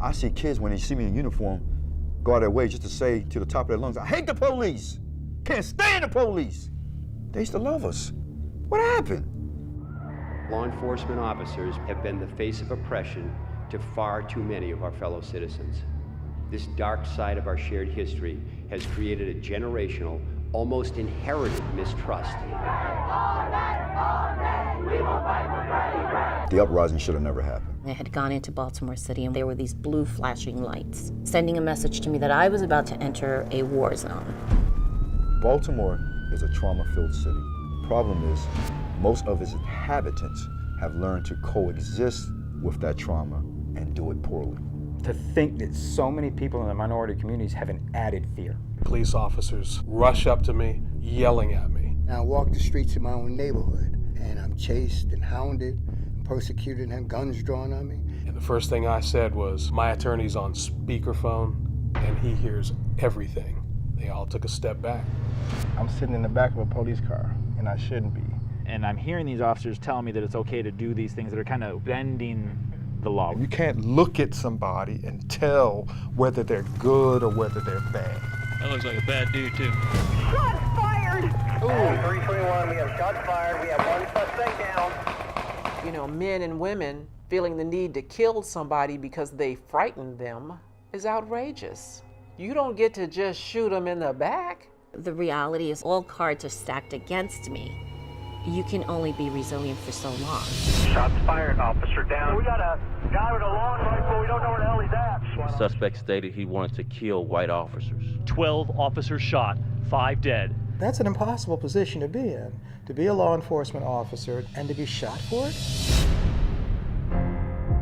I see kids, when they see me in uniform, go out of their way just to say to the top of their lungs, I hate the police, can't stand the police. They used to love us. What happened? Law enforcement officers have been the face of oppression to far too many of our fellow citizens. This dark side of our shared history has created a generational, almost inherited mistrust. The uprising should have never happened. I had gone into Baltimore City and there were these blue flashing lights, sending a message to me that I was about to enter a war zone. Baltimore is a trauma-filled city. Problem is, most of its inhabitants have learned to coexist with that trauma and do it poorly. To think that so many people in the minority communities have an added fear. Police officers rush up to me, yelling at me. I walk the streets of my own neighborhood, and I'm chased and hounded, and persecuted, and have guns drawn on me. And the first thing I said was, my attorney's on speakerphone, and he hears everything. They all took a step back. I'm sitting in the back of a police car, and I shouldn't be. And I'm hearing these officers telling me that it's okay to do these things that are kind of bending the law. You can't look at somebody and tell whether they're good or whether they're bad. That looks like a bad dude, too. Shots fired! Ooh. 321, we have shots fired. We have one suspect down. You know, men and women feeling the need to kill somebody because they frightened them is outrageous. You don't get to just shoot them in the back. The reality is all cards are stacked against me. You can only be resilient for so long. Shots fired, officer down. We got a guy with a long rifle. We don't know where the hell he's at. The suspect stated he wanted to kill white officers. 12 officers shot, 5 dead. That's an impossible position to be a law enforcement officer and to be shot for it.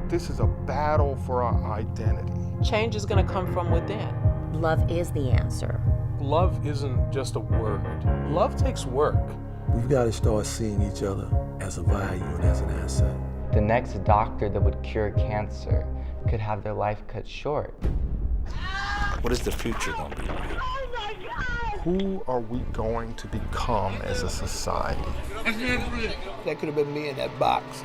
This is a battle for our identity. Change is going to come from within. Love is the answer. Love isn't just a word. Love takes work. We've got to start seeing each other as a value and as an asset. The next doctor that would cure cancer could have their life cut short. What is the future going to be like? Who are we going to become as a society? That could have been me in that box.